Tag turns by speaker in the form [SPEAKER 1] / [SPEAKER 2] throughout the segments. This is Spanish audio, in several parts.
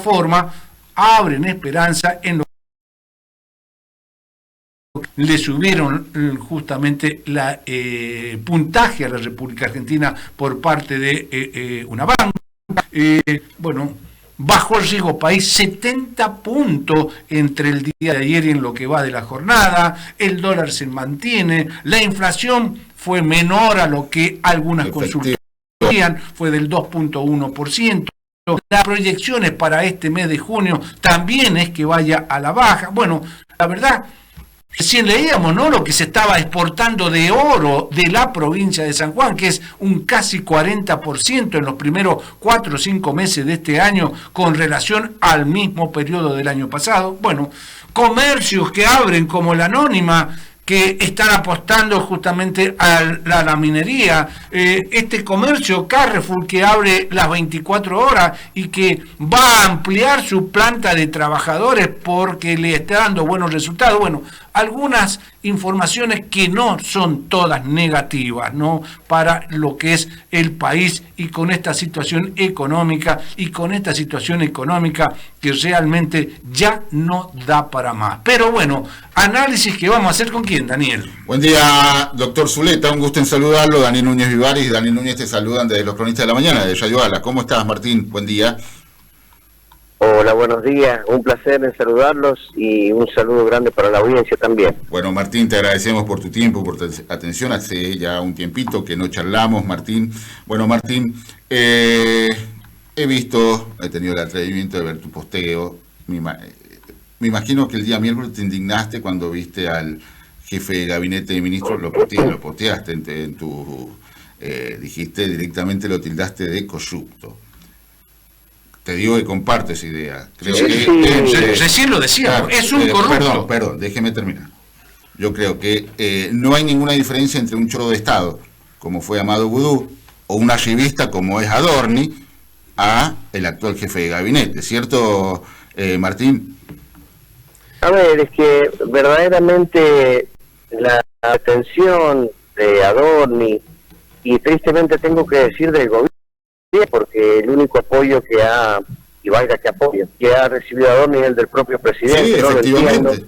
[SPEAKER 1] forma abren esperanza en lo que le subieron justamente la puntaje a la República Argentina por parte de una banca. Bueno, bajó el riesgo país 70 puntos entre el día de ayer y en lo que va de la jornada, el dólar se mantiene, la inflación fue menor a lo que algunas consultoras decían, fue del 2.1%. Las proyecciones para este mes de junio también es que vaya a la baja. Bueno, la verdad, recién leíamos, ¿no?, lo que se estaba exportando de oro de la provincia de San Juan, que es un casi 40% en los primeros 4 o 5 meses de este año con relación al mismo periodo del año pasado. Bueno, comercios que abren como la Anónima, que están apostando justamente a la minería, este comercio Carrefour que abre las 24 horas y que va a ampliar su planta de trabajadores porque le está dando buenos resultados. Bueno, algunas informaciones que no son todas negativas, ¿no?, para lo que es el país y con esta situación económica que realmente ya no da para más. Pero bueno, análisis que vamos a hacer con quién, Daniel.
[SPEAKER 2] Buen día, doctor Zuleta, un gusto en saludarlo. Daniel Núñez Vivaris y Daniel Núñez te saludan desde los Cronistas de la Mañana, de Radio Ala. ¿Cómo estás, Martín? Buen día.
[SPEAKER 3] Hola, buenos días. Un placer en saludarlos y un saludo grande para la audiencia también.
[SPEAKER 2] Bueno, Martín, te agradecemos por tu tiempo, por tu atención. Hace ya un tiempito que no charlamos, Martín. Bueno, Martín, he tenido el atrevimiento de ver tu posteo. Me imagino que el día miércoles te indignaste cuando viste al jefe de gabinete de ministros, lo posteaste en tu... dijiste directamente, lo tildaste de corrupto. Te digo que comparte esa idea. Creo
[SPEAKER 1] recién lo decía, claro, es un corrupto.
[SPEAKER 2] Perdón, déjeme terminar. Yo creo que no hay ninguna diferencia entre un choro de Estado, como fue Amado Vudú, o una archivista como es Adorni, a el actual jefe de gabinete, ¿cierto, Martín?
[SPEAKER 3] A ver, es que verdaderamente la atención de Adorni, y tristemente tengo que decir del gobierno, porque el único apoyo que ha, y valga que apoyo, que ha recibido Adorni es el del propio presidente.
[SPEAKER 2] Sí,
[SPEAKER 3] no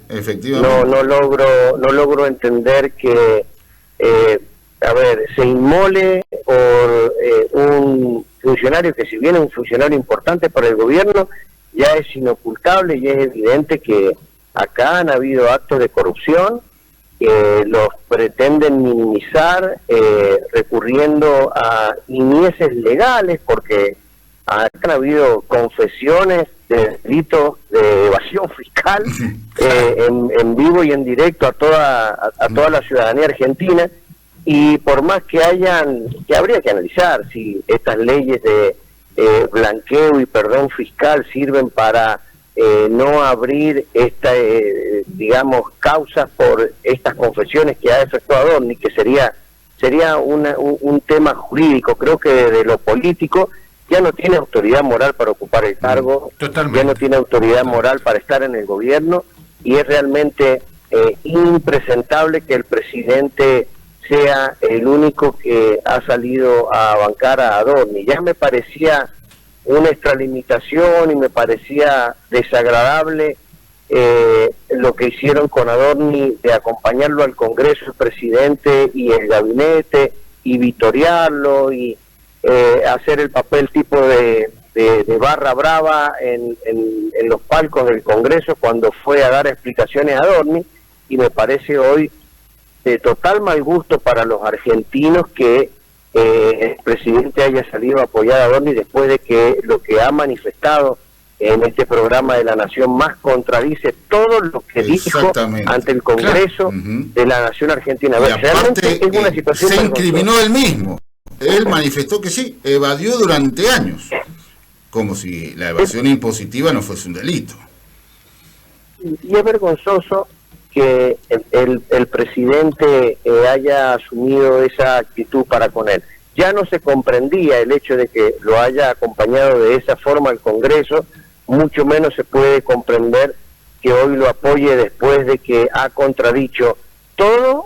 [SPEAKER 2] efectivamente.
[SPEAKER 3] No logro entender que, se inmole por un funcionario que, si bien es un funcionario importante para el gobierno, ya es inocultable y es evidente que acá han habido actos de corrupción que los pretenden minimizar recurriendo a niñeces legales, porque han habido confesiones de delitos de evasión fiscal en vivo y en directo a toda la ciudadanía argentina, y por más que habría que analizar si estas leyes de blanqueo y perdón fiscal sirven para no abrir causas por estas confesiones que ha efectuado Adorni, que sería un tema jurídico. Creo que desde lo político ya no tiene autoridad moral para ocupar el cargo. Totalmente. Ya no tiene autoridad moral para estar en el gobierno, y es realmente impresentable que el presidente sea el único que ha salido a bancar a Adorni. Ya me parecía una extralimitación y me parecía desagradable lo que hicieron con Adorni, de acompañarlo al Congreso, el presidente y el gabinete, y vitorearlo y hacer el papel tipo de barra brava en los palcos del Congreso cuando fue a dar explicaciones a Adorni. Y me parece hoy de total mal gusto para los argentinos que el presidente haya salido a apoyar a Adorni después de que lo que ha manifestado en este programa de La Nación Más contradice todo lo que dijo ante el Congreso de la Nación Argentina.
[SPEAKER 2] Y aparte, es una situación se incriminó él mismo. Él manifestó que sí, evadió durante años, como si la evasión impositiva no fuese un delito.
[SPEAKER 3] Y es vergonzoso que el presidente haya asumido esa actitud para con él. Ya no se comprendía el hecho de que lo haya acompañado de esa forma al Congreso, mucho menos se puede comprender que hoy lo apoye después de que ha contradicho todo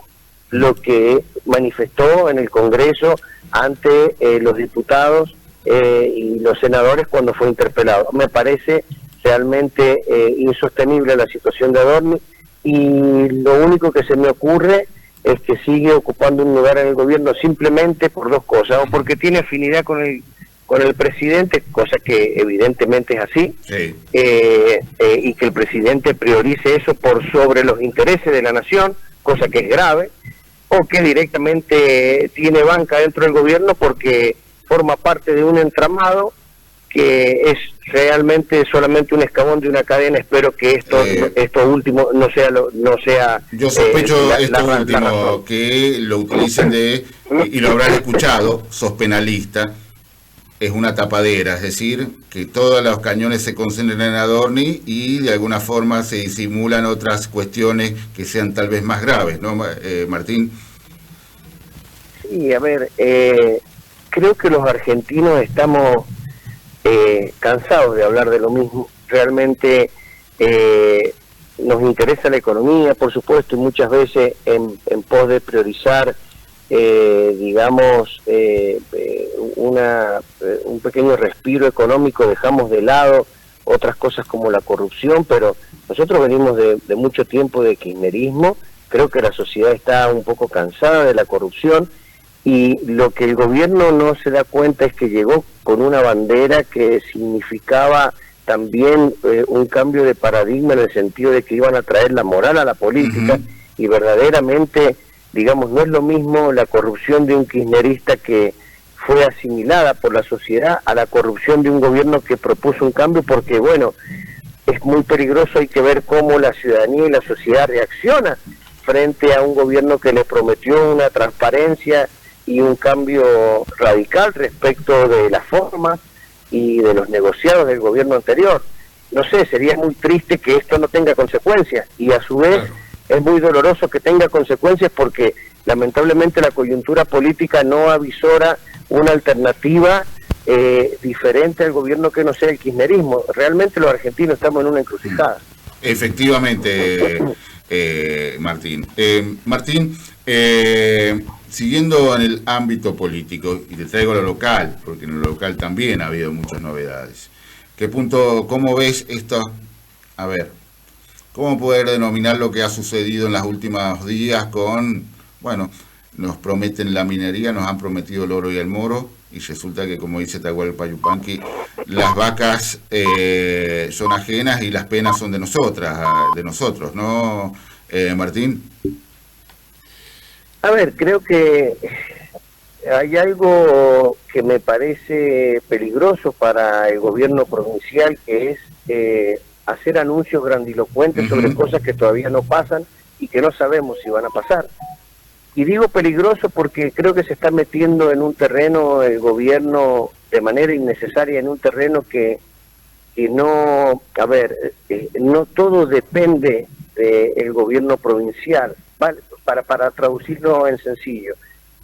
[SPEAKER 3] lo que manifestó en el Congreso ante los diputados y los senadores cuando fue interpelado. Me parece realmente insostenible la situación de Adorni, y lo único que se me ocurre es que sigue ocupando un lugar en el gobierno simplemente por dos cosas: o porque tiene afinidad con el presidente, cosa que evidentemente es así,
[SPEAKER 2] sí.
[SPEAKER 3] Y que el presidente priorice eso por sobre los intereses de la nación, cosa que es grave, o que directamente tiene banca dentro del gobierno porque forma parte de un entramado que es realmente solamente un escalón de una cadena. Espero que esto último no sea
[SPEAKER 2] yo sospecho esto último, que lo utilicen y lo habrán escuchado, sos penalista, es una tapadera, es decir, que todos los cañones se concentran en Adorni y de alguna forma se disimulan otras cuestiones que sean tal vez más graves, ¿no, Martín?
[SPEAKER 3] Sí, a ver, creo que los argentinos estamos cansados de hablar de lo mismo. Realmente nos interesa la economía, por supuesto, y muchas veces en pos de priorizar, digamos, un pequeño respiro económico, dejamos de lado otras cosas como la corrupción, pero nosotros venimos de mucho tiempo de kirchnerismo. Creo que la sociedad está un poco cansada de la corrupción, y lo que el gobierno no se da cuenta es que llegó con una bandera que significaba también un cambio de paradigma, en el sentido de que iban a traer la moral a la política, y verdaderamente, digamos, no es lo mismo la corrupción de un kirchnerista que fue asimilada por la sociedad a la corrupción de un gobierno que propuso un cambio, porque bueno, es muy peligroso. Hay que ver cómo la ciudadanía y la sociedad reacciona frente a un gobierno que le prometió una transparencia y un cambio radical respecto de las formas y de los negociados del gobierno anterior. No sé, sería muy triste que esto no tenga consecuencias, y a su vez es muy doloroso que tenga consecuencias, porque lamentablemente la coyuntura política no avisora una alternativa diferente al gobierno que no sea el kirchnerismo. Realmente los argentinos estamos en una encrucijada.
[SPEAKER 2] Efectivamente, Martín. Martín, siguiendo en el ámbito político, y te traigo lo local, porque en lo local también ha habido muchas novedades. ¿Cómo ves esto? A ver, ¿cómo poder denominar lo que ha sucedido en los últimos días con, bueno, nos prometen la minería, nos han prometido el oro y el moro, y resulta que, como dice Atahualpa Yupanqui, las vacas son ajenas y las penas son de nosotros, ¿no, Martín?
[SPEAKER 3] A ver, creo que hay algo que me parece peligroso para el gobierno provincial, que es hacer anuncios grandilocuentes sobre cosas que todavía no pasan y que no sabemos si van a pasar. Y digo peligroso porque creo que se está metiendo en un terreno el gobierno de manera innecesaria, en un terreno que no, a ver, no todo depende del gobierno provincial, ¿vale? Para traducirlo en sencillo,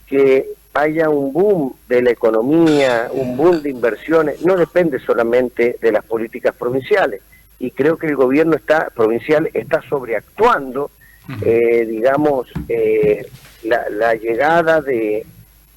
[SPEAKER 3] que haya un boom de la economía, un boom de inversiones, no depende solamente de las políticas provinciales, y creo que el gobierno provincial está sobreactuando, digamos, la llegada de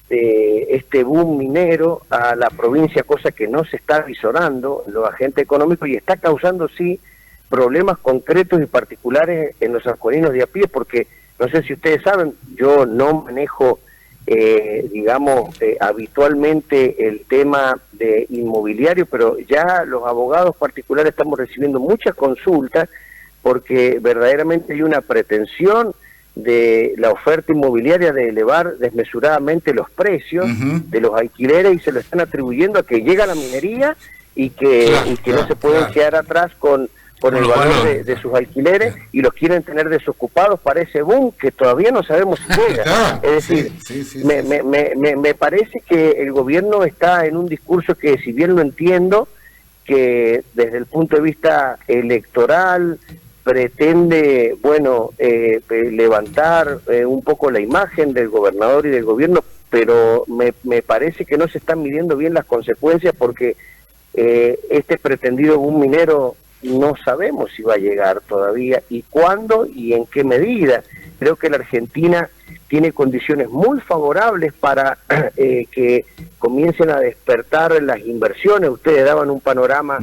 [SPEAKER 3] este boom minero a la provincia, cosa que no se está visorando los agentes económicos, y está causando sí problemas concretos y particulares en los sanjuaninos de a pie, porque no sé si ustedes saben, yo no manejo, digamos, habitualmente el tema de inmobiliario, pero ya los abogados particulares estamos recibiendo muchas consultas, porque verdaderamente hay una pretensión de la oferta inmobiliaria de elevar desmesuradamente los precios de los alquileres, y se lo están atribuyendo a que llega la minería y que no se pueden quedar atrás con el valor de sus alquileres, y los quieren tener desocupados para ese boom que todavía no sabemos si llega. Es decir, me parece que el gobierno está en un discurso que, si bien lo entiendo, que desde el punto de vista electoral pretende, bueno, levantar un poco la imagen del gobernador y del gobierno, pero me parece que no se están midiendo bien las consecuencias, porque este pretendido boom minero no sabemos si va a llegar todavía, y cuándo y en qué medida. Creo que la Argentina tiene condiciones muy favorables para que comiencen a despertar las inversiones. Ustedes daban un panorama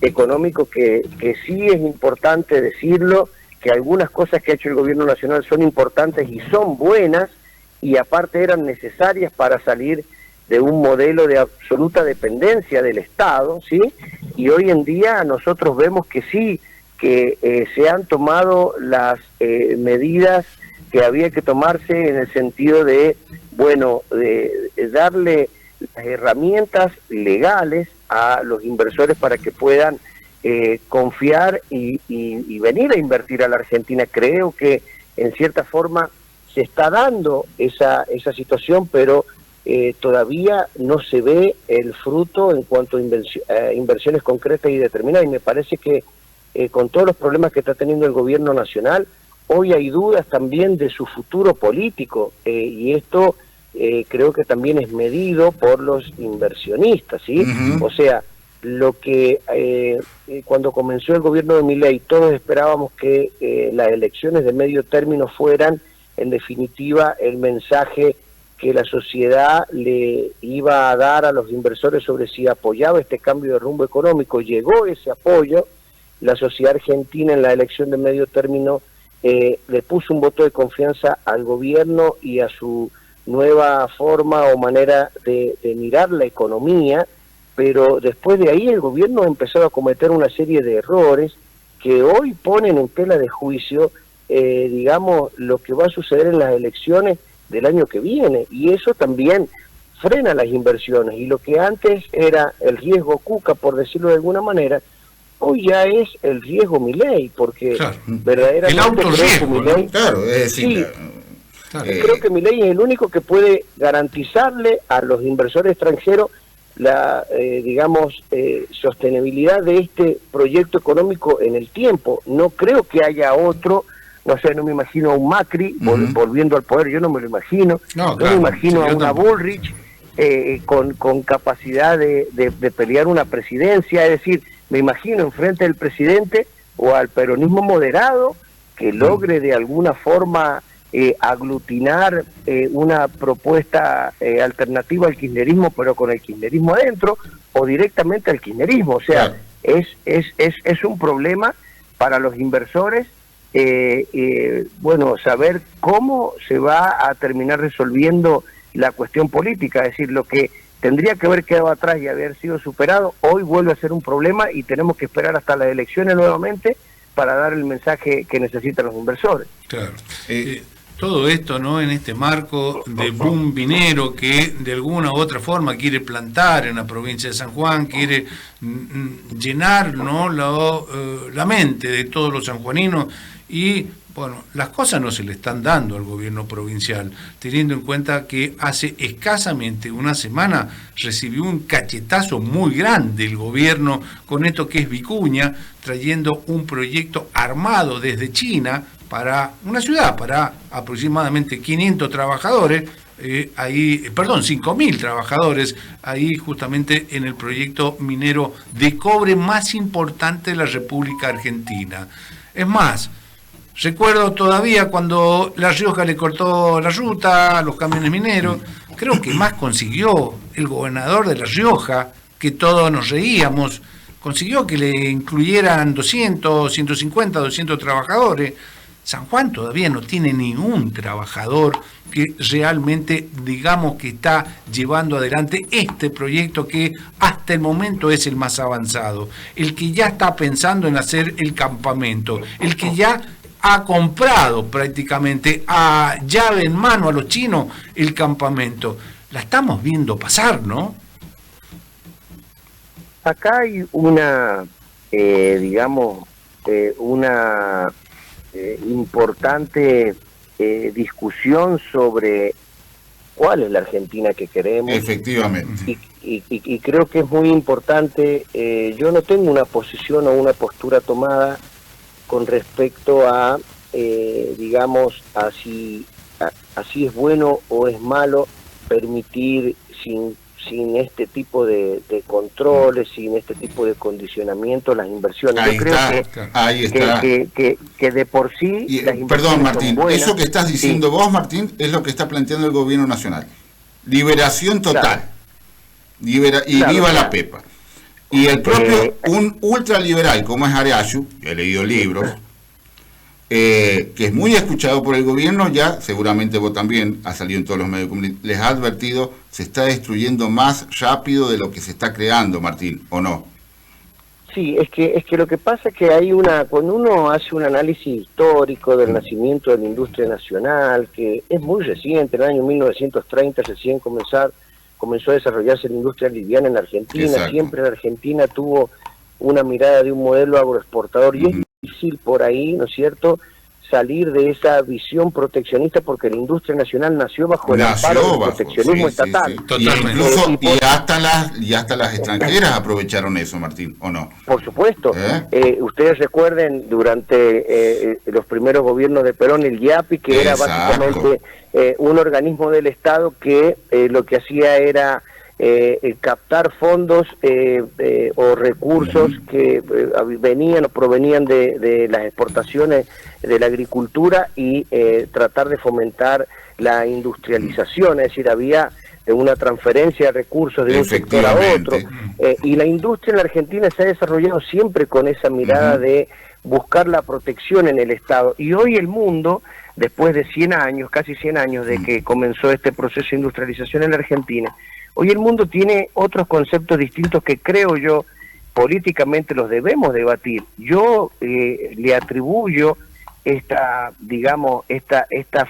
[SPEAKER 3] económico que sí es importante decirlo, que algunas cosas que ha hecho el gobierno nacional son importantes y son buenas, y aparte eran necesarias para salir de un modelo de absoluta dependencia del Estado, ¿sí? Y hoy en día nosotros vemos que sí, que se han tomado las medidas que había que tomarse en el sentido de, bueno, de darle las herramientas legales a los inversores para que puedan confiar y venir a invertir a la Argentina. Creo que en cierta forma se está dando esa situación, pero todavía no se ve el fruto en cuanto a inversiones concretas y determinadas, y me parece que con todos los problemas que está teniendo el gobierno nacional, hoy hay dudas también de su futuro político, y esto creo que también es medido por los inversionistas, ¿sí? Uh-huh. O sea, lo que cuando comenzó el gobierno de Milei todos esperábamos que las elecciones de medio término fueran, en definitiva, el mensaje que la sociedad le iba a dar a los inversores sobre si apoyaba este cambio de rumbo económico. Llegó ese apoyo, la sociedad argentina en la elección de medio término le puso un voto de confianza al gobierno y a su nueva forma o manera de mirar la economía, pero después de ahí el gobierno ha empezado a cometer una serie de errores que hoy ponen en tela de juicio, digamos, lo que va a suceder en las elecciones del año que viene, y eso también frena las inversiones, y lo que antes era el riesgo Cuca, por decirlo de alguna manera, hoy ya es el riesgo Milei, porque claro, verdaderamente
[SPEAKER 1] el autorriesgo,
[SPEAKER 3] Milei,
[SPEAKER 2] ¿no? Claro,
[SPEAKER 3] sí, claro. Creo que Milei es el único que puede garantizarle a los inversores extranjeros la, digamos, sostenibilidad de este proyecto económico en el tiempo. No creo que haya otro. No sé, no me imagino a un Macri volviendo al poder, yo no me lo imagino. No me imagino a una Bullrich con capacidad de pelear una presidencia. Es decir, me imagino enfrente del presidente o al peronismo moderado que logre de alguna forma aglutinar una propuesta alternativa al kirchnerismo, pero con el kirchnerismo adentro, o directamente al kirchnerismo. O sea, es un problema para los inversores. Bueno, saber cómo se va a terminar resolviendo la cuestión política, es decir, lo que tendría que haber quedado atrás y haber sido superado, hoy vuelve a ser un problema y tenemos que esperar hasta las elecciones nuevamente para dar el mensaje que necesitan los inversores.
[SPEAKER 1] Claro. Todo esto, ¿no?, en este marco de boom minero que de alguna u otra forma quiere plantar en la provincia de San Juan, quiere llenar, ¿no?, la mente de todos los sanjuaninos, y bueno, las cosas no se le están dando al gobierno provincial, teniendo en cuenta que hace escasamente una semana recibió un cachetazo muy grande el gobierno con esto que es Vicuña, trayendo un proyecto armado desde China para una ciudad, para aproximadamente 500 trabajadores, 5.000 trabajadores, ahí justamente en el proyecto minero de cobre más importante de la República Argentina. Es más, recuerdo todavía cuando La Rioja le cortó la ruta a los camiones mineros, creo que más consiguió el gobernador de La Rioja, que todos nos reíamos, consiguió que le incluyeran 200, 150, 200 trabajadores. San Juan todavía no tiene ningún trabajador que realmente, digamos, que está llevando adelante este proyecto que hasta el momento es el más avanzado, el que ya está pensando en hacer el campamento, el que ya ha comprado prácticamente a llave en mano a los chinos el campamento. La estamos viendo pasar, ¿no?
[SPEAKER 3] Acá hay una, una importante discusión sobre cuál es la Argentina que queremos.
[SPEAKER 2] Efectivamente.
[SPEAKER 3] Y creo que es muy importante. Yo no tengo una posición o una postura tomada con respecto a, digamos, así es bueno o es malo permitir sin este tipo de controles, sin este tipo de condicionamiento las inversiones. Yo creo que de por sí las inversiones
[SPEAKER 2] perdón, Martín, son buenas. Eso que estás diciendo vos, Martín, es lo que está planteando el gobierno nacional. Liberación total. Claro. Viva la Pepa. Y el propio, un ultraliberal como es Arayzu, he leído libros, que es muy escuchado por el gobierno, ya seguramente vos también, ha salido en todos los medios de comunicación, les ha advertido, se está destruyendo más rápido de lo que se está creando, Martín, ¿o no?
[SPEAKER 3] Sí, es que lo que pasa es que cuando uno hace un análisis histórico del nacimiento de la industria nacional, que es muy reciente, en el año 1930 recién comenzó a desarrollarse la industria liviana en Argentina. Exacto. Siempre la Argentina tuvo una mirada de un modelo agroexportador y es difícil por ahí, ¿no es cierto?, salir de esa visión proteccionista, porque la industria nacional nació bajo el amparo del proteccionismo estatal.
[SPEAKER 2] Sí. Y hasta las extranjeras aprovecharon eso, Martín, ¿o no?
[SPEAKER 3] Por supuesto. Ustedes recuerden, durante los primeros gobiernos de Perón, el IAPI, que era básicamente un organismo del Estado que lo que hacía era captar fondos o recursos que venían o provenían de las exportaciones de la agricultura y tratar de fomentar la industrialización, es decir, había una transferencia de recursos de un sector a otro, y la industria en la Argentina se ha desarrollado siempre con esa mirada de buscar la protección en el Estado, y hoy el mundo, después de 100 años, casi 100 años de que comenzó este proceso de industrialización en la Argentina, hoy el mundo tiene otros conceptos distintos que creo yo políticamente los debemos debatir. Yo le atribuyo esta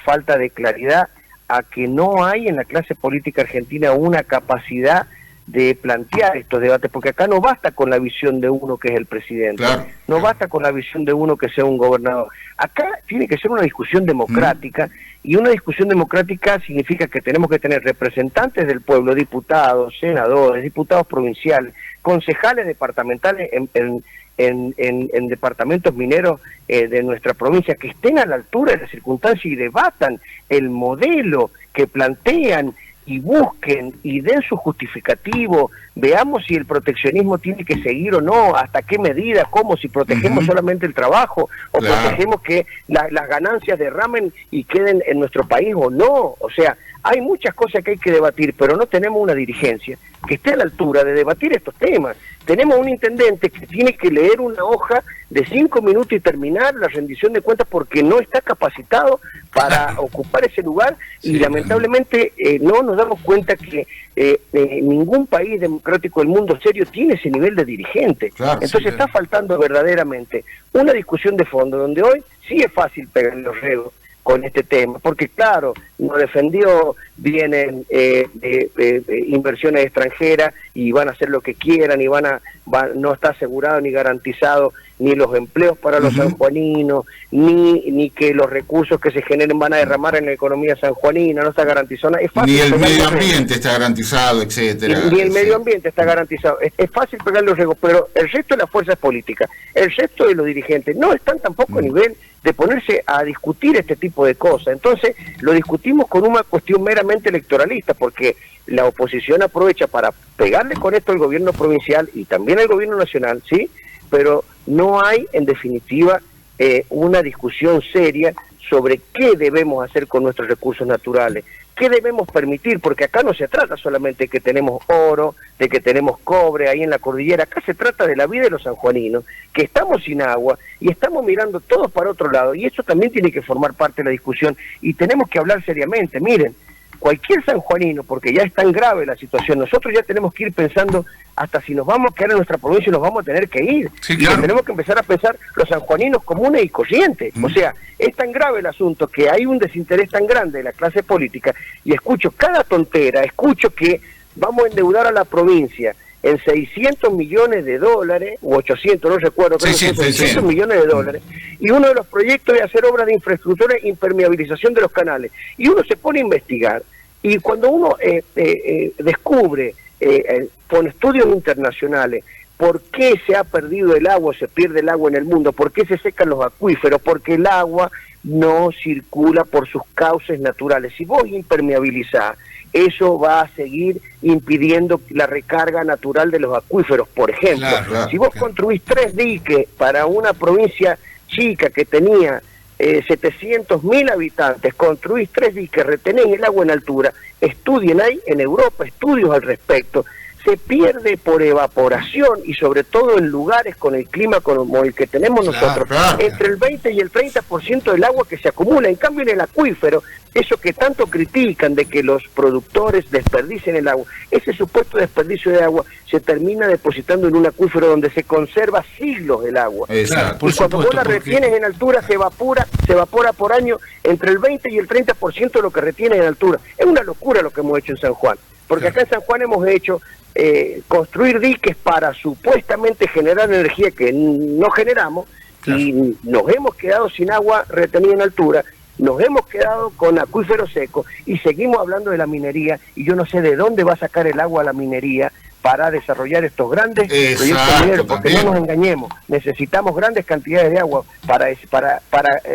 [SPEAKER 3] falta de claridad a que no hay en la clase política argentina una capacidad de plantear estos debates, porque acá no basta con la visión de uno que es el presidente, no basta con la visión de uno que sea un gobernador. Acá tiene que ser una discusión democrática, y una discusión democrática significa que tenemos que tener representantes del pueblo, diputados, senadores, diputados provinciales, concejales departamentales en departamentos mineros de nuestra provincia, que estén a la altura de las circunstancias y debatan el modelo que plantean y busquen y den su justificativo, veamos si el proteccionismo tiene que seguir o no, hasta qué medida, cómo, si protegemos solamente el trabajo o protegemos que las ganancias derramen y queden en nuestro país o no. O sea, hay muchas cosas que hay que debatir, pero no tenemos una dirigencia que esté a la altura de debatir estos temas. Tenemos un intendente que tiene que leer una hoja de 5 minutos y terminar la rendición de cuentas porque no está capacitado para ocupar ese lugar, y lamentablemente no nos damos cuenta que ningún país democrático del mundo serio tiene ese nivel de dirigente. Entonces está faltando verdaderamente una discusión de fondo, donde hoy sí es fácil pegar los redos con este tema, porque claro, nos defendió, vienen inversiones extranjeras y van a hacer lo que quieran, y no está asegurado ni garantizado ni los empleos para los sanjuaninos, ni que los recursos que se generen van a derramar en la economía sanjuanina, no está garantizado nada. Es fácil,
[SPEAKER 2] ni el medio ambiente está garantizado, etcétera.
[SPEAKER 3] Ni el medio ambiente está garantizado. Es fácil pegar los regos, pero el resto de las fuerzas políticas, el resto de los dirigentes, no están tampoco a nivel de ponerse a discutir este tipo de cosas. Entonces lo discutimos con una cuestión meramente electoralista, porque la oposición aprovecha para pegarle con esto al gobierno provincial y también al gobierno nacional, ¿sí? Pero no hay, en definitiva, una discusión seria sobre qué debemos hacer con nuestros recursos naturales, qué debemos permitir, porque acá no se trata solamente de que tenemos oro, de que tenemos cobre ahí en la cordillera, acá se trata de la vida de los sanjuaninos, que estamos sin agua y estamos mirando todos para otro lado, y eso también tiene que formar parte de la discusión, y tenemos que hablar seriamente. Miren, cualquier sanjuanino, porque ya es tan grave la situación, nosotros ya tenemos que ir pensando hasta si nos vamos a quedar en nuestra provincia y nos vamos a tener que ir. Sí, claro. Y tenemos que empezar a pensar los sanjuaninos comunes y corrientes. O sea, es tan grave el asunto que hay un desinterés tan grande de la clase política, y escucho cada tontera, escucho que vamos a endeudar a la provincia en 600 millones de dólares, u 800, no recuerdo, pero 600 millones de dólares, y uno de los proyectos es hacer obras de infraestructura e impermeabilización de los canales, y uno se pone a investigar, y cuando uno descubre, con estudios internacionales, por qué se ha perdido el agua, se pierde el agua en el mundo, por qué se secan los acuíferos, porque el agua no circula por sus cauces naturales. Si vos impermeabilizás, eso va a seguir impidiendo la recarga natural de los acuíferos. Por ejemplo, si vos construís 3 diques para una provincia chica que tenía 700.000 habitantes, construís 3 diques, retenés el agua en altura, estudien, hay en Europa estudios al respecto, se pierde por evaporación y sobre todo en lugares con el clima como el que tenemos nosotros, entre el 20 y el 30% del agua que se acumula. En cambio en el acuífero, eso que tanto critican de que los productores desperdicien el agua, ese supuesto desperdicio de agua se termina depositando en un acuífero donde se conserva siglos el agua.
[SPEAKER 2] Exacto.
[SPEAKER 3] Y cuando vos la retienes en altura se evapora por año entre el 20 y el 30% de lo que retienes en altura. Es una locura lo que hemos hecho en San Juan, porque acá en San Juan hemos hecho construir diques para supuestamente generar energía que no generamos, y nos hemos quedado sin agua retenida en altura, nos hemos quedado con acuíferos secos y seguimos hablando de la minería, y yo no sé de dónde va a sacar el agua la minería para desarrollar estos grandes proyectos mineros, porque no nos engañemos, necesitamos grandes cantidades de agua para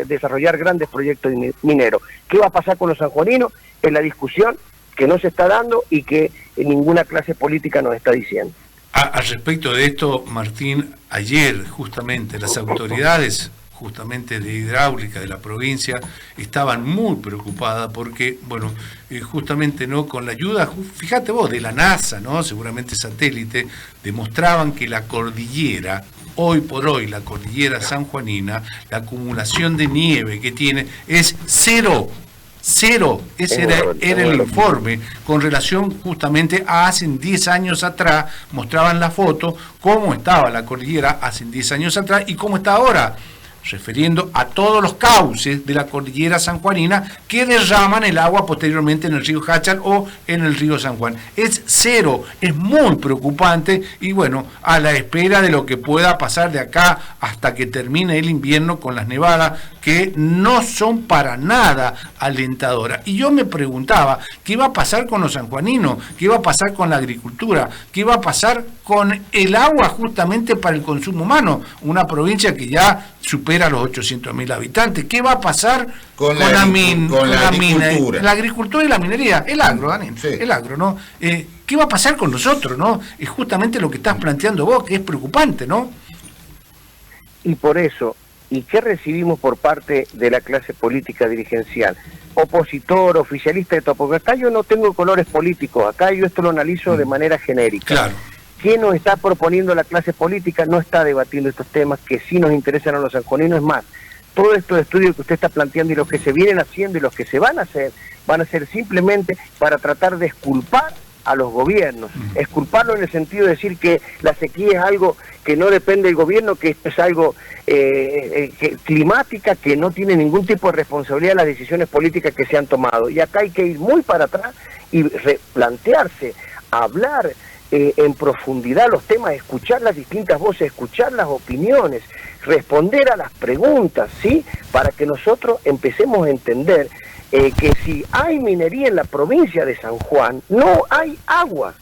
[SPEAKER 3] desarrollar grandes proyectos mineros. ¿Qué va a pasar con los sanjuaninos? Es la discusión que no se está dando y que ninguna clase política nos está diciendo.
[SPEAKER 1] Al respecto de esto, Martín, ayer justamente las autoridades justamente de hidráulica de la provincia estaban muy preocupadas porque, bueno, justamente no con la ayuda, fíjate vos, de la NASA, ¿no? Seguramente satélite, demostraban que la cordillera, hoy por hoy, la cordillera sanjuanina, la acumulación de nieve que tiene es cero. Ese era el informe con relación justamente a hace 10 años atrás. Mostraban la foto, cómo estaba la cordillera hace 10 años atrás y cómo está ahora, refiriendo a todos los cauces de la cordillera sanjuanina que derraman el agua posteriormente en el río Jáchal o en el río San Juan. Es cero, es muy preocupante y bueno, a la espera de lo que pueda pasar de acá hasta que termine el invierno con las nevadas que no son para nada alentadoras. Y yo me preguntaba, ¿qué va a pasar con los sanjuaninos? ¿Qué va a pasar con la agricultura? ¿Qué va a pasar con el agua justamente para el consumo humano? Una provincia que ya supera los 800.000 habitantes. ¿Qué va a pasar con la agricultura? La agricultura y la minería, el agro, Daniel, sí. El agro, ¿no? ¿Qué va a pasar con nosotros, no? Es justamente lo que estás planteando vos, que es preocupante, ¿no?
[SPEAKER 3] Y por eso, ¿y qué recibimos por parte de la clase política dirigencial? Opositor, oficialista de todo, porque acá yo no tengo colores políticos, acá yo esto lo analizo de manera genérica.
[SPEAKER 1] Claro.
[SPEAKER 3] ¿Qué nos está proponiendo la clase política? No está debatiendo estos temas que sí nos interesan a los sanjuaninos. Es más, todos estos estudios que usted está planteando y los que se vienen haciendo y los que se van a ser simplemente para tratar de exculpar a los gobiernos, exculparlo en el sentido de decir que la sequía es algo que no depende del gobierno, que esto es algo climática, que no tiene ningún tipo de responsabilidad de las decisiones políticas que se han tomado. Y acá hay que ir muy para atrás y replantearse, hablar en profundidad los temas, escuchar las distintas voces, escuchar las opiniones, responder a las preguntas, ¿sí? Para que nosotros empecemos a entender que si hay minería en la provincia de San Juan, no hay agua.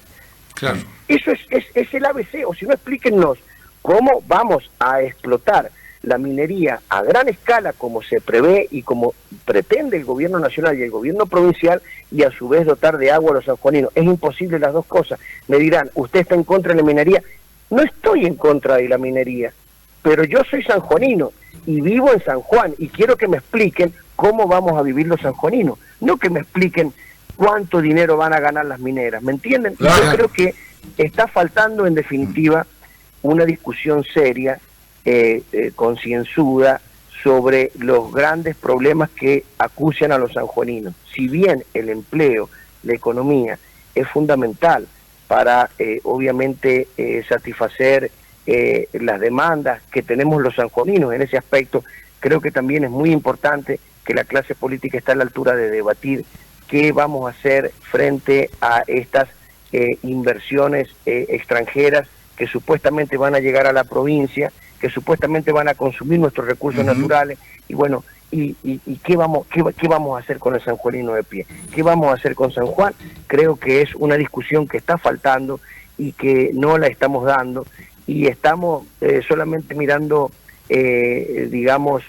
[SPEAKER 1] Claro.
[SPEAKER 3] Eso es el ABC, o si no, explíquennos cómo vamos a explotar la minería a gran escala como se prevé y como pretende el gobierno nacional y el gobierno provincial, y a su vez dotar de agua a los sanjuaninos. Es imposible las dos cosas. Me dirán, ¿usted está en contra de la minería? No estoy en contra de la minería, pero yo soy sanjuanino y vivo en San Juan y quiero que me expliquen cómo vamos a vivir los sanjuaninos, no que me expliquen cuánto dinero van a ganar las mineras, ¿me entienden? Claro. Yo creo que está faltando en definitiva una discusión seria, concienzuda, sobre los grandes problemas que acucian a los sanjuaninos. Si bien el empleo, la economía es fundamental para obviamente satisfacer las demandas que tenemos los sanjuaninos en ese aspecto, creo que también es muy importante que la clase política esté a la altura de debatir qué vamos a hacer frente a estas inversiones extranjeras que supuestamente van a llegar a la provincia, que supuestamente van a consumir nuestros recursos naturales, y bueno, y qué vamos a hacer con el sanjuanino de pie, qué vamos a hacer con San Juan. Creo que es una discusión que está faltando y que no la estamos dando, y estamos solamente mirando digamos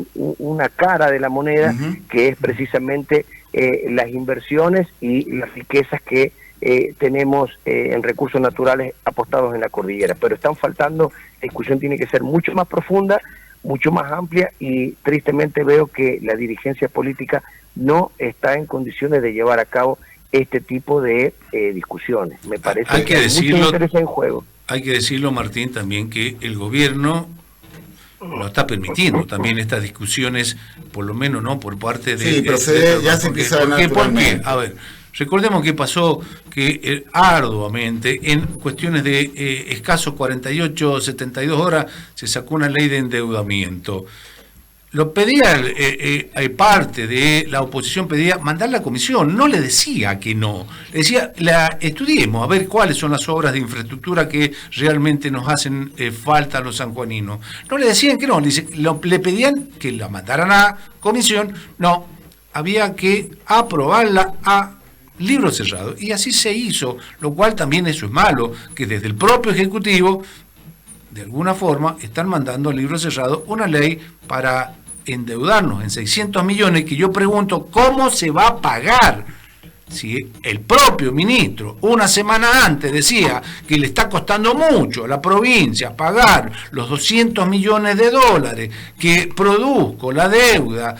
[SPEAKER 3] una cara de la moneda, que es precisamente las inversiones y las riquezas que tenemos en recursos naturales apostados en la cordillera, pero están faltando. La discusión tiene que ser mucho más profunda, mucho más amplia, y tristemente veo que la dirigencia política no está en condiciones de llevar a cabo este tipo de discusiones. Me parece
[SPEAKER 1] hay que decirlo,
[SPEAKER 3] mucho interés en juego.
[SPEAKER 1] Hay que decirlo, Martín, también que el gobierno lo está permitiendo también estas discusiones, por lo menos no por parte de...
[SPEAKER 2] Sí, pero ya se empieza a naturalmente.
[SPEAKER 1] ¿Por qué? A ver, recordemos que pasó que arduamente, en cuestiones de escasos 48, 72 horas, se sacó una ley de endeudamiento. Lo pedía, parte de la oposición pedía mandar la comisión, no le decía que no, le decía, estudiemos a ver cuáles son las obras de infraestructura que realmente nos hacen falta a los sanjuaninos. No le decían que no, le pedían que la mandaran a comisión, no, había que aprobarla a libro cerrado, y así se hizo, lo cual también eso es malo, que desde el propio Ejecutivo, de alguna forma, están mandando a libro cerrado una ley para endeudarnos en 600 millones, que yo pregunto, ¿cómo se va a pagar? Si el propio ministro una semana antes decía que le está costando mucho a la provincia pagar los 200 millones de dólares que produjo la deuda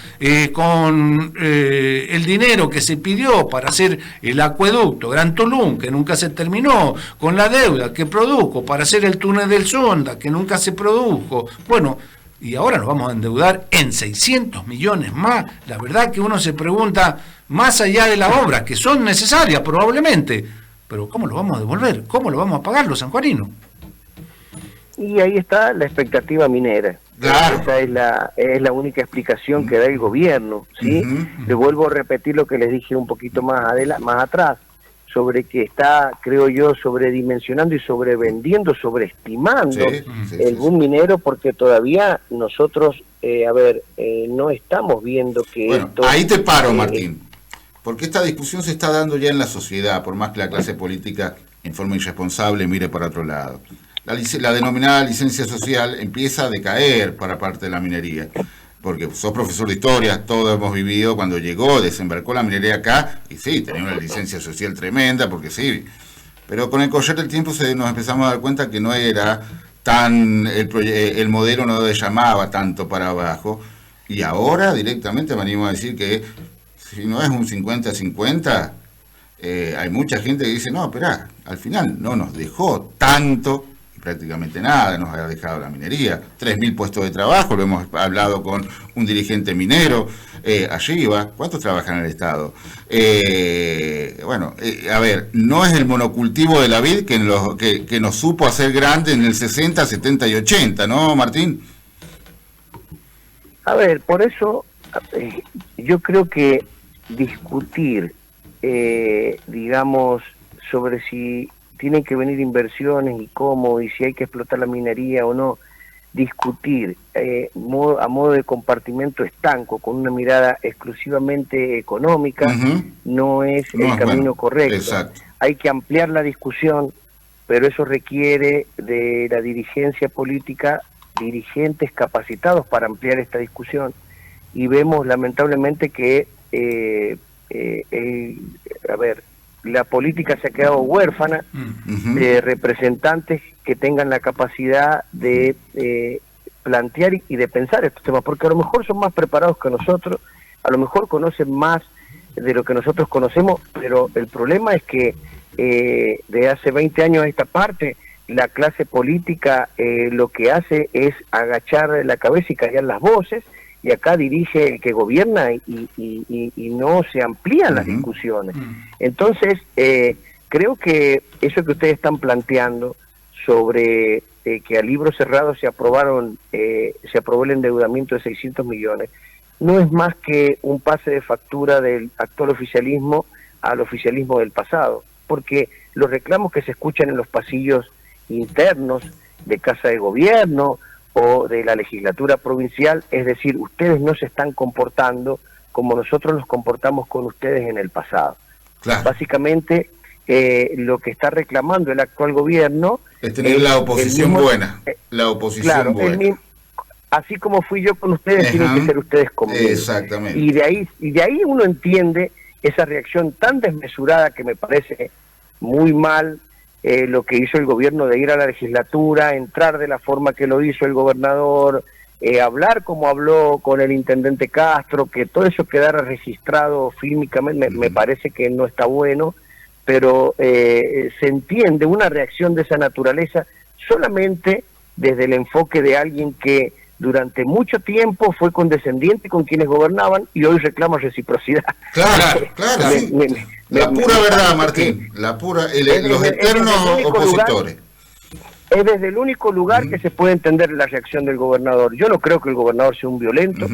[SPEAKER 1] con el dinero que se pidió para hacer el acueducto Gran Tulum, que nunca se terminó, con la deuda que produjo para hacer el túnel del Sonda, que nunca se produjo, bueno, y ahora nos vamos a endeudar en 600 millones más. La verdad que uno se pregunta, más allá de las obras, que son necesarias probablemente, pero ¿cómo lo vamos a devolver? ¿Cómo lo vamos a pagar los sanjuaninos?
[SPEAKER 3] Y ahí está la expectativa minera.
[SPEAKER 2] Claro.
[SPEAKER 3] Esa es la única explicación que da el gobierno, ¿sí? Le vuelvo a repetir lo que les dije un poquito más atrás, sobre que está, creo yo, sobredimensionando y sobrevendiendo, sobreestimando el boom minero, porque todavía nosotros, no estamos viendo que esto...
[SPEAKER 2] Ahí te paro, Martín, porque esta discusión se está dando ya en la sociedad, por más que la clase política, en forma irresponsable, mire para otro lado. La denominada licencia social empieza a decaer para parte de la minería. Porque sos profesor de historia, todos hemos vivido cuando desembarcó la minería acá, y sí, tenía una licencia social tremenda, porque sí, pero con el correr del tiempo nos empezamos a dar cuenta que no era tan, el modelo no le llamaba tanto para abajo, y ahora directamente me animo a decir que si no es un 50-50, hay mucha gente que dice, no, esperá, al final no nos dejó tanto, prácticamente nada nos ha dejado la minería, 3.000 puestos de trabajo, lo hemos hablado con un dirigente minero, allí va, ¿cuántos trabajan en el Estado? A ver, no es el monocultivo de la vid que nos supo hacer grande en el 60, 70 y 80, ¿no, Martín?
[SPEAKER 3] A ver, por eso yo creo que discutir, digamos, sobre si tienen que venir inversiones y cómo, y si hay que explotar la minería o no, discutir a modo de compartimento estanco, con una mirada exclusivamente económica, no es el camino correcto.
[SPEAKER 2] Exacto.
[SPEAKER 3] Hay que ampliar la discusión, pero eso requiere de la dirigencia política, dirigentes capacitados para ampliar esta discusión, y vemos lamentablemente que, la política se ha quedado huérfana de representantes que tengan la capacidad de plantear y de pensar estos temas, porque a lo mejor son más preparados que nosotros, a lo mejor conocen más de lo que nosotros conocemos, pero el problema es que de hace 20 años a esta parte, la clase política lo que hace es agachar la cabeza y callar las voces, y acá dirige el que gobierna y no se amplían las discusiones. Entonces, creo que eso que ustedes están planteando sobre que a libro cerrado se aprobó el endeudamiento de 600 millones, no es más que un pase de factura del actual oficialismo al oficialismo del pasado, porque los reclamos que se escuchan en los pasillos internos de Casa de Gobierno o de la legislatura provincial, es decir, ustedes no se están comportando como nosotros nos comportamos con ustedes en el pasado.
[SPEAKER 2] Claro.
[SPEAKER 3] Básicamente, lo que está reclamando el actual gobierno
[SPEAKER 2] es tener la oposición buena, la oposición buena.
[SPEAKER 3] Así como fui yo con ustedes, tienen que ser ustedes conmigo.
[SPEAKER 2] Exactamente.
[SPEAKER 3] Y de ahí uno entiende esa reacción tan desmesurada que me parece muy mal, lo que hizo el gobierno de ir a la legislatura, entrar de la forma que lo hizo el gobernador, hablar como habló con el intendente Castro, que todo eso quedara registrado fílmicamente, me parece que no está bueno, pero se entiende una reacción de esa naturaleza solamente desde el enfoque de alguien que durante mucho tiempo fue condescendiente con quienes gobernaban y hoy reclama reciprocidad.
[SPEAKER 2] Claro, sí. La pura verdad, Martín, los eternos opositores.
[SPEAKER 3] Es desde el único lugar que se puede entender la reacción del gobernador. Yo no creo que el gobernador sea un violento,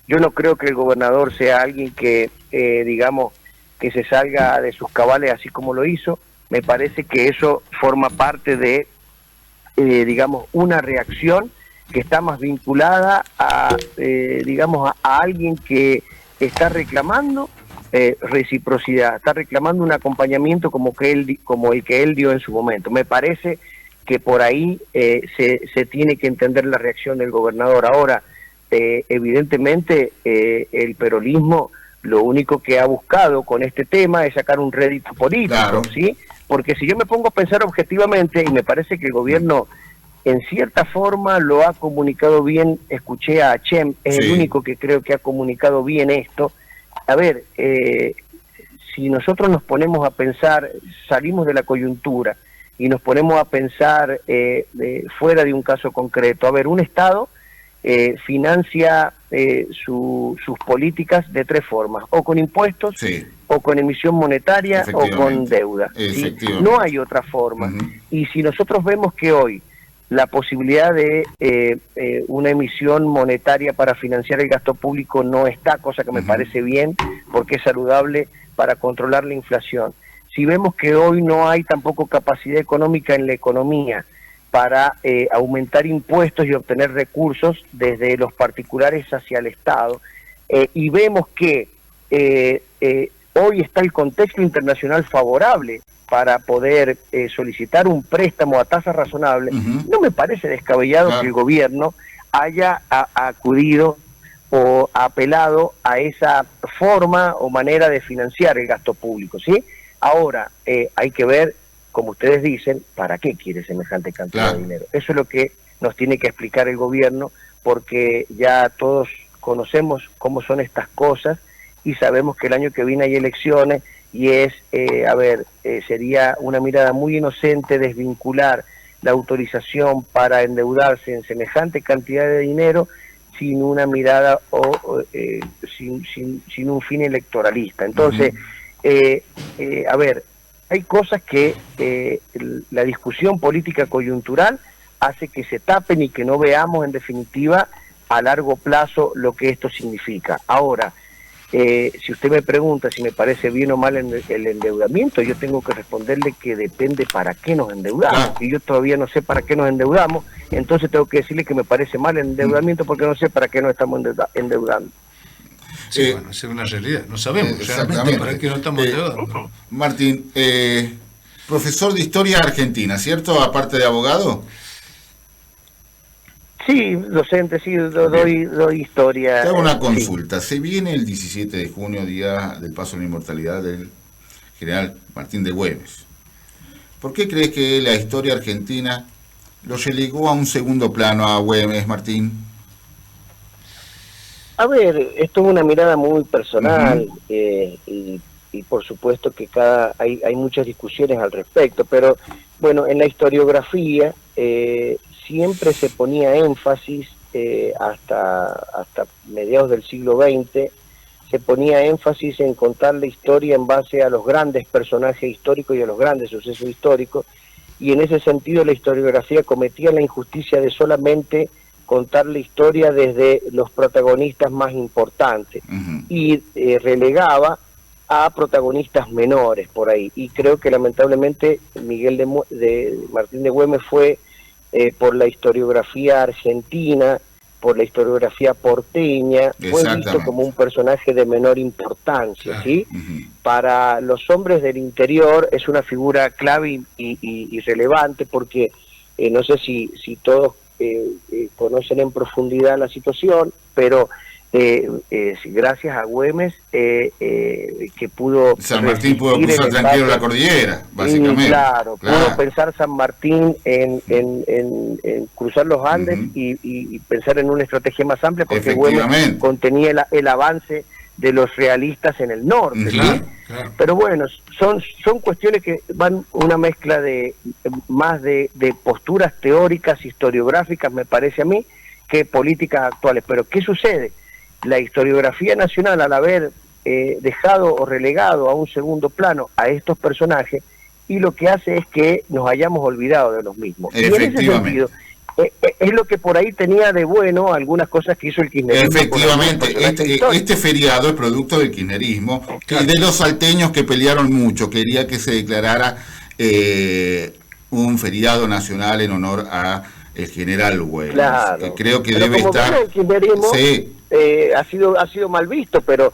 [SPEAKER 3] yo no creo que el gobernador sea alguien que, digamos, que se salga de sus cabales así como lo hizo. Me parece que eso forma parte de, digamos, una reacción que está más vinculada a, digamos, a alguien que está reclamando reciprocidad, está reclamando un acompañamiento como el que él dio en su momento. Me parece que por ahí se tiene que entender la reacción del gobernador. Ahora, evidentemente, el peronismo lo único que ha buscado con este tema es sacar un rédito político, claro, ¿sí? Porque si yo me pongo a pensar objetivamente, y me parece que el gobierno en cierta forma lo ha comunicado bien, escuché a Chem, es el único que creo que ha comunicado bien esto. A ver, si nosotros nos ponemos a pensar, salimos de la coyuntura, y nos ponemos a pensar fuera de un caso concreto. A ver, un Estado financia sus políticas de tres formas, o con impuestos, o con emisión monetaria, o con deuda. ¿Sí? No hay otra forma. Y si nosotros vemos que hoy la posibilidad de una emisión monetaria para financiar el gasto público no está, cosa que me parece bien, porque es saludable para controlar la inflación. Si vemos que hoy no hay tampoco capacidad económica en la economía para aumentar impuestos y obtener recursos desde los particulares hacia el Estado, y vemos que hoy está el contexto internacional favorable para poder solicitar un préstamo a tasa razonable, no me parece descabellado que el gobierno haya acudido o apelado a esa forma o manera de financiar el gasto público, ¿sí? Ahora, hay que ver, como ustedes dicen, ¿para qué quiere semejante cantidad de dinero? Eso es lo que nos tiene que explicar el gobierno, porque ya todos conocemos cómo son estas cosas y sabemos que el año que viene hay elecciones y es, sería una mirada muy inocente desvincular la autorización para endeudarse en semejante cantidad de dinero sin una mirada o sin un fin electoralista. Entonces, hay cosas que la discusión política coyuntural hace que se tapen y que no veamos en definitiva a largo plazo lo que esto significa. Ahora, si usted me pregunta si me parece bien o mal el endeudamiento, yo tengo que responderle que depende para qué nos endeudamos. Y yo todavía no sé para qué nos endeudamos, entonces tengo que decirle que me parece mal el endeudamiento porque no sé para qué nos estamos endeudando.
[SPEAKER 1] Sí, bueno, esa es una realidad. No sabemos realmente para qué no estamos endeudados.
[SPEAKER 2] Martín, profesor de Historia Argentina, ¿cierto? Aparte de abogado.
[SPEAKER 3] Sí, docente, sí, doy historia.
[SPEAKER 2] Te hago una consulta. Se viene el 17 de junio, día del paso a la inmortalidad del general Martín de Güemes. ¿Por qué crees que la historia argentina lo relegó a un segundo plano a Güemes, Martín?
[SPEAKER 3] A ver, esto es una mirada muy personal y por supuesto que hay muchas discusiones al respecto, pero bueno, en la historiografía siempre se ponía énfasis, hasta mediados del siglo XX, se ponía énfasis en contar la historia en base a los grandes personajes históricos y a los grandes sucesos históricos, y en ese sentido la historiografía cometía la injusticia de solamente contar la historia desde los protagonistas más importantes y relegaba a protagonistas menores por ahí, y creo que lamentablemente Martín de Güemes fue por la historiografía argentina, por la historiografía porteña, fue visto como un personaje de menor importancia, ¿sí? Para los hombres del interior es una figura clave y relevante, porque no sé si todos conocen en profundidad la situación, pero gracias a Güemes, que pudo...
[SPEAKER 2] San Martín pudo cruzar tranquilo la cordillera, básicamente.
[SPEAKER 3] Claro, pudo pensar San Martín en cruzar los Andes y pensar en una estrategia más amplia, porque Güemes contenía el avance de los realistas en el norte.
[SPEAKER 1] Claro.
[SPEAKER 3] Pero bueno, son cuestiones que van una mezcla de posturas teóricas, historiográficas, me parece a mí, que políticas actuales. Pero ¿qué sucede? La historiografía nacional, al haber dejado o relegado a un segundo plano a estos personajes, y lo que hace es que nos hayamos olvidado de los mismos. Y en ese sentido, es lo que por ahí tenía de bueno algunas cosas que hizo el kirchnerismo.
[SPEAKER 2] Efectivamente, este feriado es producto del kirchnerismo y de los salteños que pelearon mucho. Quería que se declarara un feriado nacional en honor a el general Güemes.
[SPEAKER 3] Claro.
[SPEAKER 2] Creo que debe estar...
[SPEAKER 3] El kirchnerismo,
[SPEAKER 2] sí.
[SPEAKER 3] ha sido mal visto, pero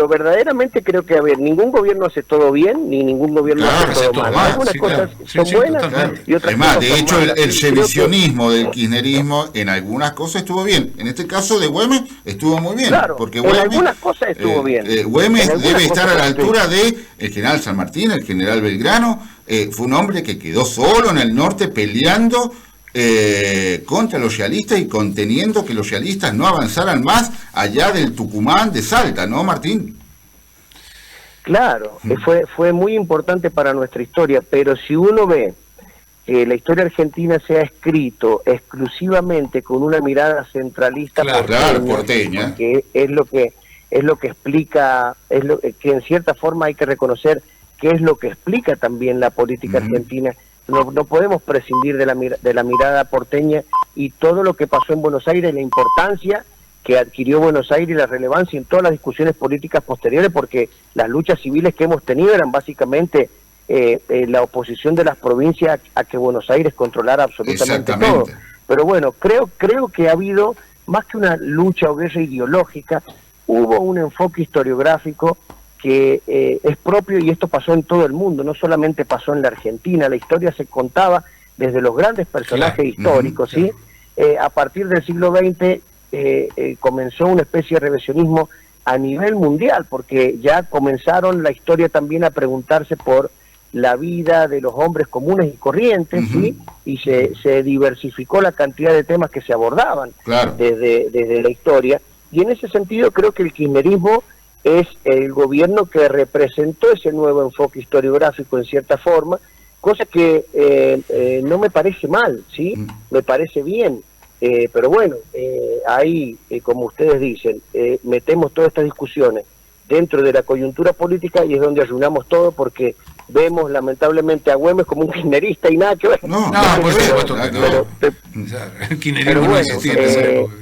[SPEAKER 3] verdaderamente creo que, a ver, ningún gobierno hace todo bien, ni ningún gobierno hace todo mal. Algunas cosas son buenas y otras cosas
[SPEAKER 2] de hecho, el revisionismo del kirchnerismo en algunas cosas estuvo bien. En este caso de Güemes estuvo muy bien.
[SPEAKER 3] Claro,
[SPEAKER 2] porque
[SPEAKER 3] Güemes, en algunas cosas estuvo bien.
[SPEAKER 2] Güemes debe estar a la altura de el general San Martín, el general Belgrano. Fue un hombre que quedó solo en el norte peleando contra los realistas y conteniendo que los realistas no avanzaran más allá del Tucumán de Salta, ¿no, Martín?
[SPEAKER 3] Claro, fue muy importante para nuestra historia, pero si uno ve que la historia argentina se ha escrito exclusivamente con una mirada centralista
[SPEAKER 2] porteña,
[SPEAKER 3] que es lo que explica, que en cierta forma hay que reconocer que es lo que explica también la política argentina. No podemos prescindir de la mirada porteña y todo lo que pasó en Buenos Aires, la importancia que adquirió Buenos Aires y la relevancia en todas las discusiones políticas posteriores, porque las luchas civiles que hemos tenido eran básicamente la oposición de las provincias a que Buenos Aires controlara absolutamente todo. Pero bueno, creo que ha habido, más que una lucha o guerra ideológica, hubo un enfoque historiográfico que es propio, y esto pasó en todo el mundo, no solamente pasó en la Argentina. La historia se contaba desde los grandes personajes históricos, ¿sí? A partir del siglo XX comenzó una especie de revisionismo a nivel mundial, porque ya comenzaron la historia también a preguntarse por la vida de los hombres comunes y corrientes, ¿sí? Y se diversificó la cantidad de temas que se abordaban desde la historia, y en ese sentido creo que el kirchnerismo es el gobierno que representó ese nuevo enfoque historiográfico en cierta forma, cosa que no me parece mal, ¿sí? Me parece bien, pero bueno, ahí, como ustedes dicen, metemos todas estas discusiones dentro de la coyuntura política y es donde arruinamos todo, porque vemos lamentablemente a Güemes como un kirchnerista y nada que ver.
[SPEAKER 1] No, por supuesto que no. El kirchnerismo no existía en esa época.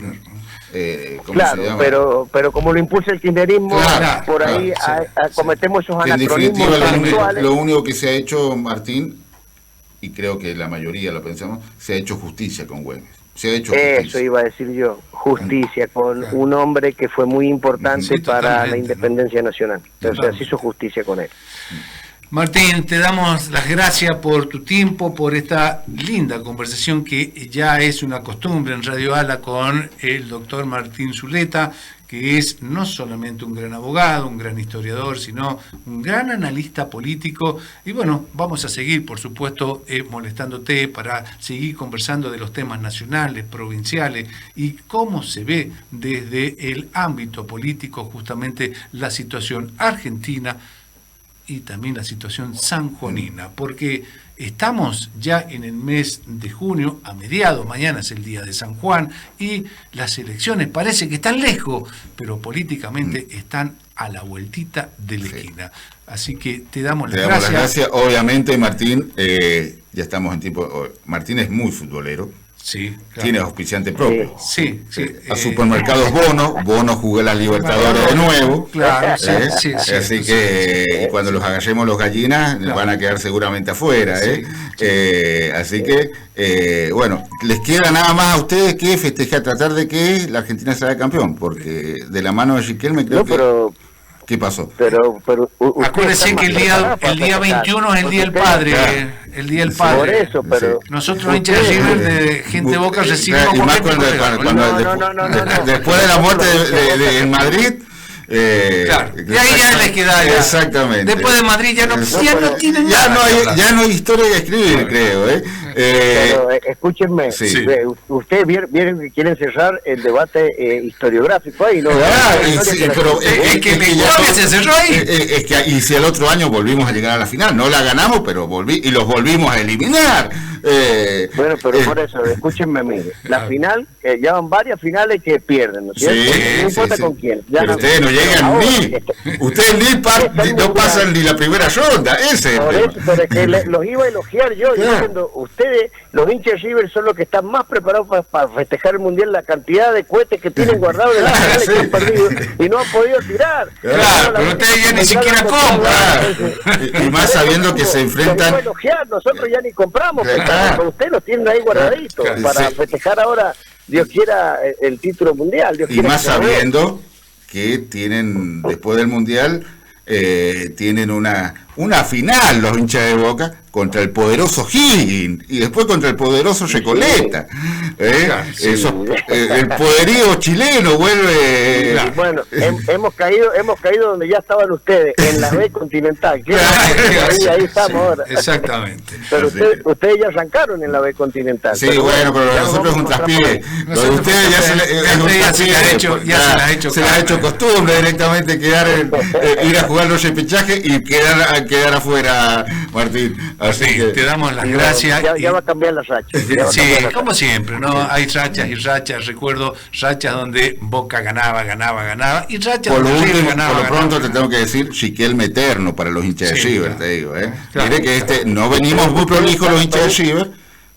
[SPEAKER 3] Claro, pero como lo impulsa el kirchnerismo, por ahí cometemos esos anacronismos.
[SPEAKER 2] En definitiva, lo único que se ha hecho, Martín, y creo que la mayoría lo pensamos, se ha hecho justicia con Güemes.
[SPEAKER 3] Eso iba a decir yo, justicia con un hombre que fue muy importante para la independencia nacional. O sea, se hizo justicia con él.
[SPEAKER 1] Martín, te damos las gracias por tu tiempo, por esta linda conversación que ya es una costumbre en Radio Ala con el doctor Martín Zuleta, que es no solamente un gran abogado, un gran historiador, sino un gran analista político. Y bueno, vamos a seguir, por supuesto, molestándote para seguir conversando de los temas nacionales, provinciales y cómo se ve desde el ámbito político justamente la situación argentina y también la situación sanjuanina, porque estamos ya en el mes de junio, a mediados, mañana es el día de San Juan, y las elecciones parece que están lejos, pero políticamente están a la vueltita de la esquina. Así que te damos las gracias.
[SPEAKER 2] Obviamente, Martín, ya estamos en tiempo... Martín es muy futbolero.
[SPEAKER 1] Sí, claro.
[SPEAKER 2] Tiene auspiciante propio.
[SPEAKER 1] Sí.
[SPEAKER 2] A supermercados Bono jugó las Libertadores de nuevo.
[SPEAKER 1] Claro,
[SPEAKER 2] así que cuando los agarremos los gallinas van a quedar seguramente afuera. Así que, bueno, les queda nada más a ustedes que festejar, tratar de que la Argentina sea campeón, porque de la mano de Riquelme creo
[SPEAKER 3] pero
[SPEAKER 2] ¿Qué pasó?
[SPEAKER 3] Pero
[SPEAKER 1] acuérdese que el día 21 es el Día del Padre. El Día del Padre.
[SPEAKER 3] Por eso, pero
[SPEAKER 1] nosotros hinchas de River de gente Boca recibimos.
[SPEAKER 2] Y más cuando después de la muerte de Madrid.
[SPEAKER 1] Claro. Y ahí ya les queda ya.
[SPEAKER 2] Exactamente.
[SPEAKER 1] Después de Madrid ya no tienen
[SPEAKER 2] nada. Ya no hay historia que escribir, creo.
[SPEAKER 3] Pero escúchenme, ustedes vieron que quieren cerrar el debate historiográfico ahí, ¿no?
[SPEAKER 2] Pero es que
[SPEAKER 1] se cerró ahí.
[SPEAKER 2] Es que y si el otro año volvimos a llegar a la final, no la ganamos, pero los volvimos a eliminar.
[SPEAKER 3] Bueno, pero por eso, escúchenme, mire, la final, ya van varias finales que pierden, ¿no es cierto? No importa con quién.
[SPEAKER 2] Pero ustedes no llegan ustedes no pasan ni la primera ronda,
[SPEAKER 3] por eso, pero es que los iba a elogiar yo, diciendo, ustedes, los hinchas de River, son los que están más preparados para festejar el Mundial, la cantidad de cohetes que tienen guardados de las finales que han perdido y no han podido tirar.
[SPEAKER 1] Claro, pero ustedes ya ni siquiera compran.
[SPEAKER 2] Y más sabiendo que se enfrentan.
[SPEAKER 3] Nosotros ya ni compramos, pero ustedes los tienen ahí guardaditos para festejar ahora, Dios quiera, el título mundial.
[SPEAKER 2] Y más sabiendo que tienen, después del Mundial, tienen una final los hinchas de Boca contra el poderoso Higgins y después contra el poderoso Recoleta. El poderío chileno vuelve.
[SPEAKER 3] Bueno, hemos caído donde ya estaban ustedes, en la B Continental. Ahí estamos ahora.
[SPEAKER 1] Exactamente.
[SPEAKER 3] Pero ustedes ya arrancaron en la B Continental.
[SPEAKER 2] Sí, bueno, pero nosotros es un traspié. Lo de ustedes se les ha hecho costumbre directamente ir a jugar los repechajes y quedar afuera, Martín.
[SPEAKER 1] Así que te damos las gracias.
[SPEAKER 3] Ya va a cambiar las rachas.
[SPEAKER 1] Sí, como siempre, ¿no? Hay rachas y rachas. Recuerdo rachas donde Boca ganaba y rachas donde River ganaba.
[SPEAKER 2] Por lo pronto te tengo que decir Riquelme eterno para los hinchas de River, te digo. Claro. Mire que no venimos muy prolijos los hinchas de River,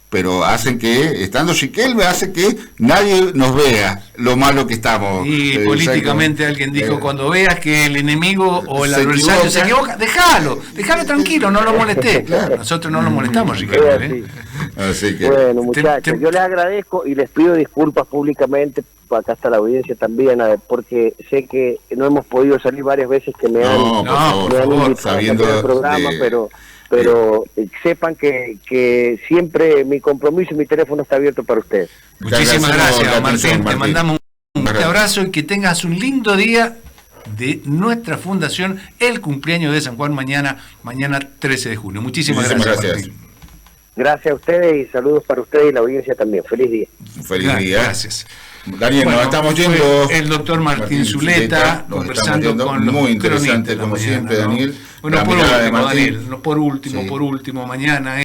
[SPEAKER 2] pero hacen que, estando Riquelme, hace que nadie nos vea lo malo que estamos.
[SPEAKER 1] Y políticamente alguien dijo, cuando veas que el enemigo o el adversario se equivoca, déjalo tranquilo, no lo molesté. Nosotros no lo molestamos, Riquelme.
[SPEAKER 2] Así que,
[SPEAKER 3] bueno, muchachos, yo les agradezco y les pido disculpas públicamente, acá está la audiencia también, porque sé que no hemos podido salir varias veces que me han invitado sabiendo al programa, pero sepan que siempre mi compromiso y mi teléfono está abierto para ustedes.
[SPEAKER 1] Muchísimas gracias, Martín. Te mandamos un fuerte abrazo y que tengas un lindo día de nuestra fundación, el cumpleaños de San Juan mañana 13 de junio. Muchísimas gracias. Martín.
[SPEAKER 3] Gracias a ustedes y saludos para ustedes y la audiencia también. Feliz día.
[SPEAKER 2] Feliz día.
[SPEAKER 1] Gracias.
[SPEAKER 2] Daniel, nos estamos yendo.
[SPEAKER 1] El doctor Martín Zuleta conversando con los
[SPEAKER 2] muy interesante como siempre, Daniel.
[SPEAKER 1] Bueno, por último, Daniel, por último, mañana